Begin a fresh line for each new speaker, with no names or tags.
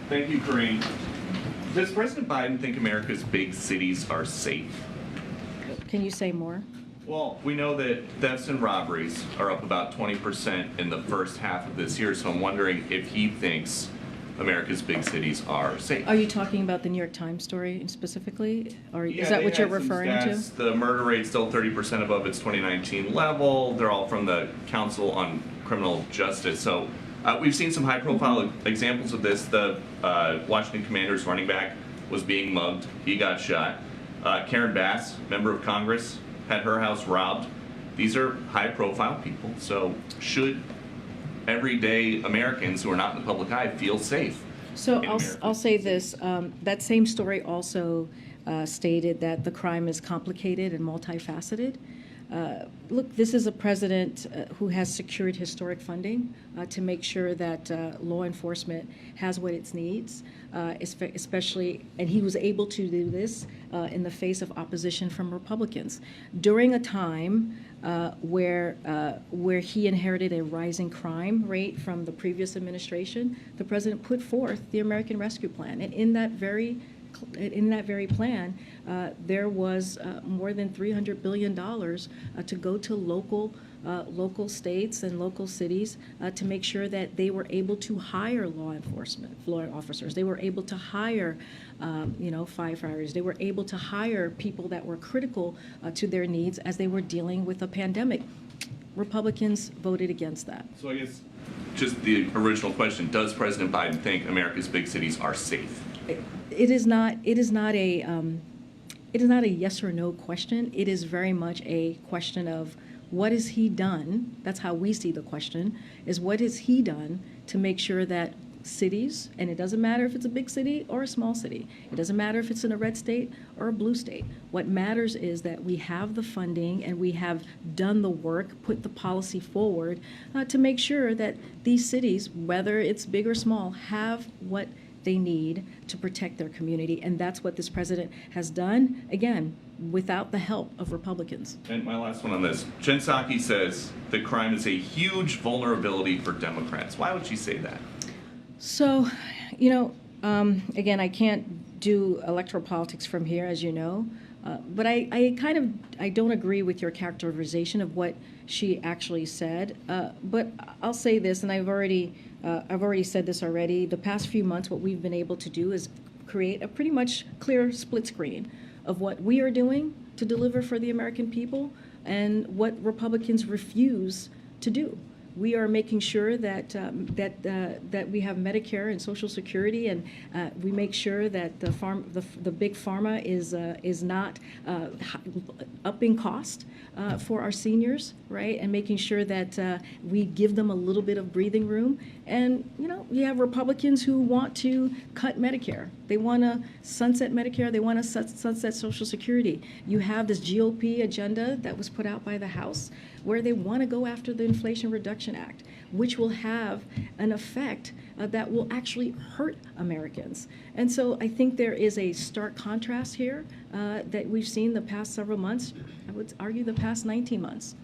Thank you, Karine. Does President Biden think America's big cities are safe?
Can you say more?
Well, we know that thefts and robberies are up about 20% in the first half of this year, so I'm wondering if he thinks America's big cities are safe.
Are you talking about the New York Times story specifically? Or
Yeah,
is that
they
what you're
had some
referring
stats.
to?
The murder rate's still 30% above its 2019 level. They're all from the Council on Criminal Justice. So we've seen some high-profile examples of this. The Washington Commanders running back was being mugged. He got shot. Karen Bass, member of Congress, had her house robbed. These are high-profile people. So should everyday Americans who are not in the public eye feel safe?
So I'll say this. That same story also stated that the crime is complicated and multifaceted. Look, this is a president who has secured historic funding to make sure that law enforcement has what it needs, especially, and he was able to do this in the face of opposition from Republicans during a time where he inherited a rising crime rate from the previous administration. The president put forth the American Rescue Plan, and in that very plan, there was more than $300 billion to go to local states and local cities to make sure that they were able to hire law officers. They were able to hire, firefighters. They were able to hire people that were critical to their needs as they were dealing with a pandemic. Republicans voted against that.
So I guess just the original question, does President Biden think America's big cities are safe?
It is not a yes or no question. It is very much a question of what has he done? That's how we see the question, is what has he done to make sure that cities, and it doesn't matter if it's a big city or a small city. It doesn't matter if it's in a red state or a blue state. What matters is that we have the funding and we have done the work, put the policy forward to make sure that these cities, whether it's big or small, have what they need to protect their community. And that's what this president has done, again, without the help of Republicans.
And my last one on this. JEN PSAKI says that crime is a huge vulnerability for Democrats. Why would she say that?
So, again, I can't do electoral politics from here, as you know, but I don't agree with your characterization of what she actually said. But I'll say this, and I've already said this already. The past few months, what we've been able to do is create a pretty much clear split screen of what we are doing to deliver for the American people and what Republicans refuse to do. We are making sure that that we have Medicare and Social Security, and we make sure that the big pharma is not upping cost for our seniors, right? And making sure that we give them a little bit of breathing room. And you have Republicans who want to cut Medicare. They want to sunset Medicare. They want to sunset Social Security. You have this GOP agenda that was put out by the House, where they want to go after the Inflation Reduction Act, which will have an effect that will actually hurt Americans. And so I think there is a stark contrast here that we've seen the past several months. I would argue the past 19 months.